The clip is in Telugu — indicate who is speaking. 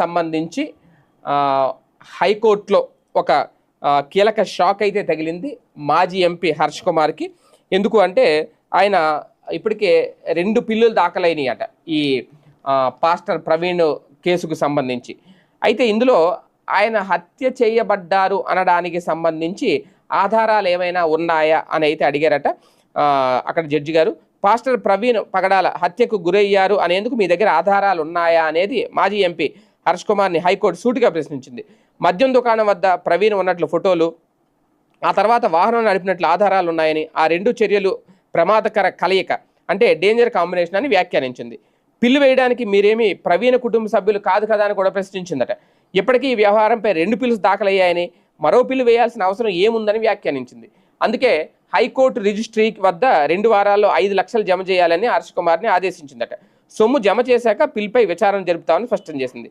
Speaker 1: సంబంధించి హైకోర్టులో ఒక కీలక షాక్ అయితే తగిలింది మాజీ ఎంపీ హర్ష్ కుమార్కి. ఎందుకు అంటే ఆయన ఇప్పటికే 2 పిల్లులు దాఖలైనవి అట ఈ పాస్టర్ ప్రవీణ్ కేసుకు సంబంధించి. అయితే ఇందులో ఆయన హత్య చేయబడ్డారు అనడానికి సంబంధించి ఆధారాలు ఏమైనా ఉన్నాయా అని అయితే అడిగారట అక్కడ జడ్జి గారు. పాస్టర్ ప్రవీణ్ పగడాల హత్యకు గురయ్యారు అనేందుకు మీ దగ్గర ఆధారాలు ఉన్నాయా అనేది మాజీ ఎంపీ హర్ష్ కుమార్ని హైకోర్టు సూటిగా ప్రశ్నించింది. మద్యం దుకాణం వద్ద ప్రవీణ్ ఉన్నట్లు ఫోటోలు, ఆ తర్వాత వాహనం నడిపినట్లు ఆధారాలు ఉన్నాయని, ఆ 2 చర్యలు ప్రమాదకర కలయిక అంటే డేంజర్ కాంబినేషన్ అని వ్యాఖ్యానించింది. పిల్లు వేయడానికి మీరేమి ప్రవీణ కుటుంబ సభ్యులు కాదు కదా అని కూడా ప్రశ్నించిందట. ఇప్పటికీ ఈ వ్యవహారంపై 2 పిల్స్ దాఖలయ్యాయని, మరో పిల్లు వేయాల్సిన అవసరం ఏముందని వ్యాఖ్యానించింది. అందుకే హైకోర్టు రిజిస్ట్రీ వద్ద 2 వారాల్లో 5 లక్షలు జమ చేయాలని హర్ష్ కుమార్ని ఆదేశించిందట. సొమ్ము జమ చేశాక పిల్పై విచారణ జరుపుతామని స్పష్టం చేసింది.